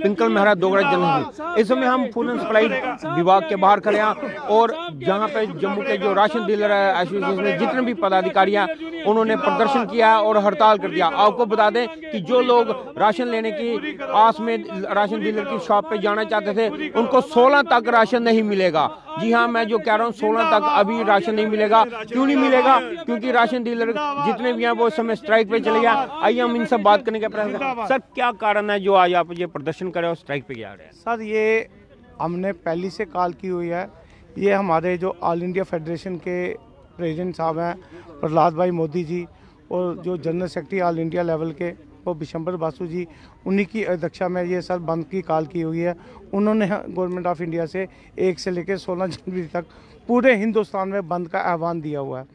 पिंकल Mehra Dogra general. इस समय हम फूड एंड सप्लाई विभाग के बाहर खड़े हैं और जहां पे जम्मू के जो राशन डीलर एसोसिएशन में जितने भी पदाधिकारी हैं उन्होंने प्रदर्शन किया और हड़ताल कर दिया। आपको बता दें कि जो लोग राशन लेने की आस में राशन डीलर की शॉप पे जाना चाहते थे उनको 16 तक राशन नहीं मिलेगा। जी हाँ, मैं जो कह रहा हूँ 16 तक अभी राशन नहीं मिलेगा। क्यों नहीं मिलेगा? क्योंकि राशन डीलर जितने भी हैं वो इस समय स्ट्राइक पे चले गया। आइए हम इनसे बात करने का प्रयास करें। सर, क्या कारण है जो आज आप ये प्रदर्शन कर रहे हो, स्ट्राइक पे जा रहे हैं? सर, ये हमने पहले से कॉल की हुई है। ये हमारे जो ऑल इंडिया फेडरेशन के प्रेसिडेंट साहब हैं प्रहलाद भाई मोदी जी और जो general secretary all India level के वो बिशंबर बासु जी, उन्हीं की अध्यक्षता में ये सर बंद की कॉल की हुई है। उन्होंने गवर्नमेंट ऑफ इंडिया से 1 से लेकर 16 जनवरी तक पूरे हिंदुस्तान में बंद का आह्वान दिया हुआ है।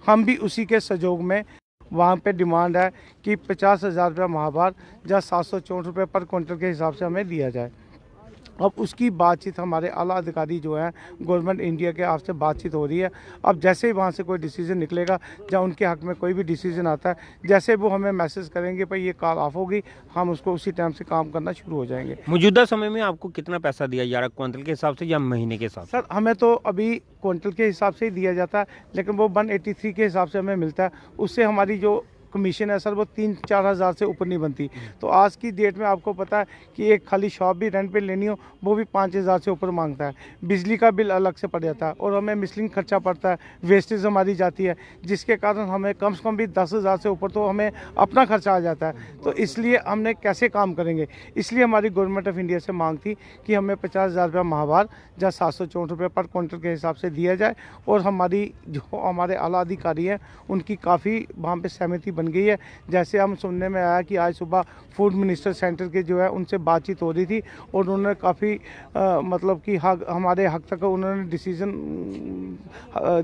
हम भी उसी के सहयोग में वहाँ पे डिमांड है कि 50,000 रुपये माहवार या 764 रुपये पर क्विंटल के हिसाब से हमें दिया जाए। अब उसकी बातचीत हमारे आला अधिकारी जो हैं गवर्नमेंट इंडिया के आपसे बातचीत हो रही है। अब जैसे ही वहाँ से कोई डिसीजन निकलेगा या उनके हक में कोई भी डिसीजन आता है, जैसे वो हमें मैसेज करेंगे भाई ये कॉल ऑफ होगी, हम उसको उसी टाइम से काम करना शुरू हो जाएंगे। मौजूदा समय में आपको कितना पैसा दिया जा रहा है, क्विंटल के हिसाब से या महीने के हिसाब से? सर, हमें तो अभी क्विंटल के हिसाब से ही दिया जाता है, लेकिन वो 183 के हिसाब से हमें मिलता है। उससे हमारी जो कमीशन है सर वो 3-4 हज़ार से ऊपर नहीं बनती। तो आज की डेट में आपको पता है कि एक खाली शॉप भी रेंट पे लेनी हो वो भी 5,000 से ऊपर मांगता है। बिजली का बिल अलग से पड़ जाता है और हमें मिसलिंग खर्चा पड़ता है, वेस्टेज हमारी जाती है, जिसके कारण हमें कम से कम भी 10,000 से ऊपर तो हमें अपना खर्चा आ जाता है। तो इसलिए हमने कैसे काम करेंगे, इसलिए हमारी गवर्नमेंट ऑफ इंडिया से मांग थी कि हमें 50,000 रुपये माहवार या 764 रुपये पर क्विंटल के हिसाब से दिया जाए। और हमारी जो हमारे आला अधिकारी हैं उनकी काफ़ी वहाँ पर सहमति बन गई है। जैसे हम सुनने में आया कि आज सुबह फूड मिनिस्टर सेंटर के जो है उनसे बातचीत हो रही थी और उन्होंने काफ़ी मतलब कि हमारे हक तक उन्होंने डिसीजन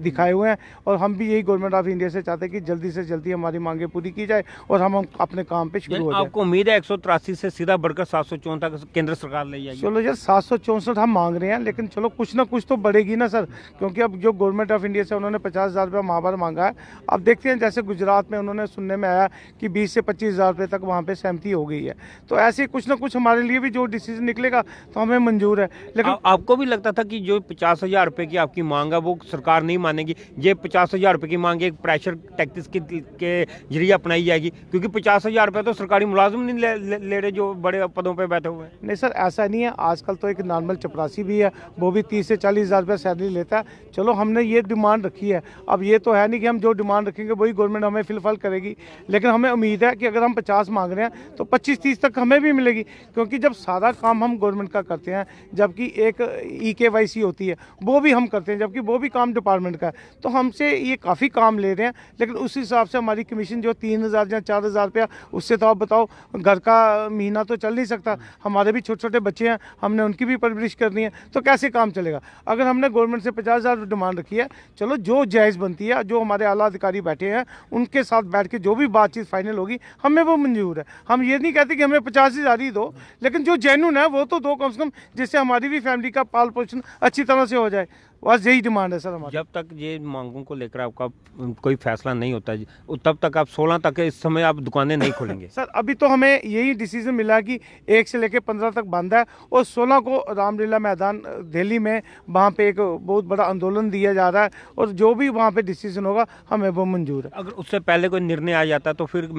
दिखाए हुए हैं। और हम भी यही गवर्नमेंट ऑफ इंडिया से चाहते हैं कि जल्दी से जल्दी हमारी मांगे पूरी की जाए और हम अपने काम पे शुरू हो जाए। आपको उम्मीद है 183 से सीधा बढ़कर 764 तक केंद्र सरकार ले जाएगी? चलो यार, 764 हम मांग रहे हैं, लेकिन चलो कुछ ना कुछ तो बढ़ेगी ना सर, क्योंकि अब जो गवर्नमेंट ऑफ इंडिया से उन्होंने 50,000 रुपये माहवार मांगा है। अब देखते हैं, जैसे गुजरात में उन्होंने सुनने में आया कि 20 से 25,000 रुपये तक वहाँ पे सहमति हो गई है। तो ऐसे कुछ ना कुछ हमारे लिए भी जो डिसीजन निकलेगा तो हमें मंजूर है। लेकिन आपको भी लगता था कि जो 50,000 रुपये की आपकी मांग है वो सरकार नहीं मानेगी? ये 50,000 रुपये की मांग एक प्रेशर टैक्टिक्स के जरिए अपनाई जाएगी, क्योंकि 50,000 रुपये तो सरकारी मुलाजिम नहीं ले रहे जो बड़े पदों पर बैठे हुए हैं। नहीं सर, ऐसा नहीं है। आजकल तो एक नॉर्मल चपरासी भी है, वो भी 30 से 40,000 रुपये सैलरी लेता है। चलो, हमने ये डिमांड रखी है। अब ये तो है नहीं कि हम जो डिमांड रखेंगे वही गवर्नमेंट हमें फिलफिल करेगी, लेकिन हमें उम्मीद है कि अगर हम 50 मांग रहे हैं तो 25-30 तक हमें भी मिलेगी। क्योंकि जब सारा काम हम गवर्नमेंट का करते हैं, जबकि एक EKYC होती है वो भी हम करते हैं, जबकि वो भी काम डिपार्टमेंट का है, तो हमसे ये काफ़ी काम ले रहे हैं। लेकिन उस हिसाब से हमारी कमीशन जो 3,000 या 4,000 रुपया, उससे तो आप बताओ घर का महीना तो चल नहीं सकता। हमारे भी छोटे छोटे बच्चे हैं, हमने उनकी भी परवरिश करनी है, तो कैसे काम चलेगा? अगर हमने गवर्नमेंट से 50,000 डिमांड रखी है, चलो जो जायज़ बनती है, जो हमारे आला अधिकारी बैठे हैं उनके साथ बैठ के जो भी बातचीत फाइनल होगी हमें वो मंजूर है। हम ये नहीं कहते कि हमें 50,000 ही दो, लेकिन जो जेन्युइन है वो तो दो कम से कम, जिससे हमारी भी फैमिली का पाल पोषण अच्छी तरह से हो जाए। बस यही डिमांड है सर हमारी। जब तक ये मांगों को लेकर आपका कोई फैसला नहीं होता है तब तक आप 16 तक इस समय आप दुकानें नहीं खोलेंगे? सर, अभी तो हमें यही डिसीजन मिला कि 1 से लेकर 15 तक बंद है और 16 को रामलीला मैदान दिल्ली में वहाँ पे एक बहुत बड़ा आंदोलन दिया जा रहा है और जो भी वहाँ पे डिसीजन होगा हमें वो मंजूर है। अगर उससे पहले कोई निर्णय आ जाता तो फिर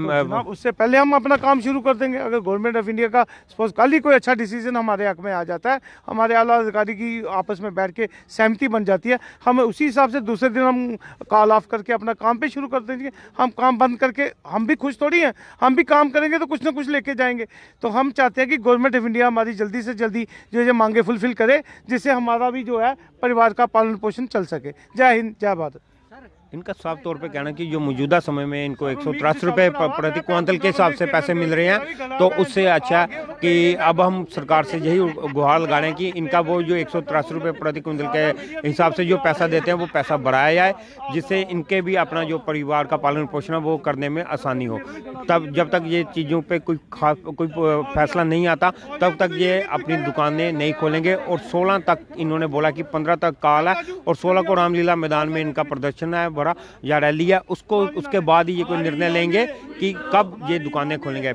उससे पहले हम अपना काम शुरू कर देंगे। अगर गवर्नमेंट ऑफ इंडिया का सपोज कल ही कोई अच्छा डिसीजन हमारे हक में आ जाता है, हमारे आला अधिकारी की आपस में बैठ के सहमति बन जाती है, हमें उसी हिसाब से दूसरे दिन हम कॉल ऑफ करके अपना काम पे शुरू कर देंगे। हम काम बंद करके हम भी खुश थोड़ी हैं, हम भी काम करेंगे तो कुछ ना कुछ लेके जाएंगे। तो हम चाहते हैं कि गवर्नमेंट ऑफ इंडिया हमारी जल्दी से जल्दी जो ये मांगे फुलफिल करे, जिससे हमारा भी जो है परिवार का पालन पोषण चल सके। जय हिंद, जय भारत। इनका साफ तौर पे कहना कि जो मौजूदा समय में इनको 183 रुपये प्रति क्विंटल के हिसाब से पैसे मिल रहे हैं, तो उससे अच्छा कि अब हम सरकार से यही गुहार लगा रहे हैं कि इनका वो जो 183 रुपये प्रति क्विंटल के हिसाब से जो पैसा देते हैं वो पैसा बढ़ाया जाए, जिससे इनके भी अपना जो परिवार का पालन पोषण वो करने में आसानी हो। तब जब तक ये चीज़ों पर कोई फैसला नहीं आता तब तक ये अपनी दुकानें नहीं खोलेंगे। और 16 तक इन्होंने बोला कि 15 तक काल है और 16 को रामलीला मैदान में इनका प्रदर्शन है बड़ा या रैली है, उसके बाद ही ये कोई निर्णय लेंगे कि कब ये दुकानें खोलेंगे।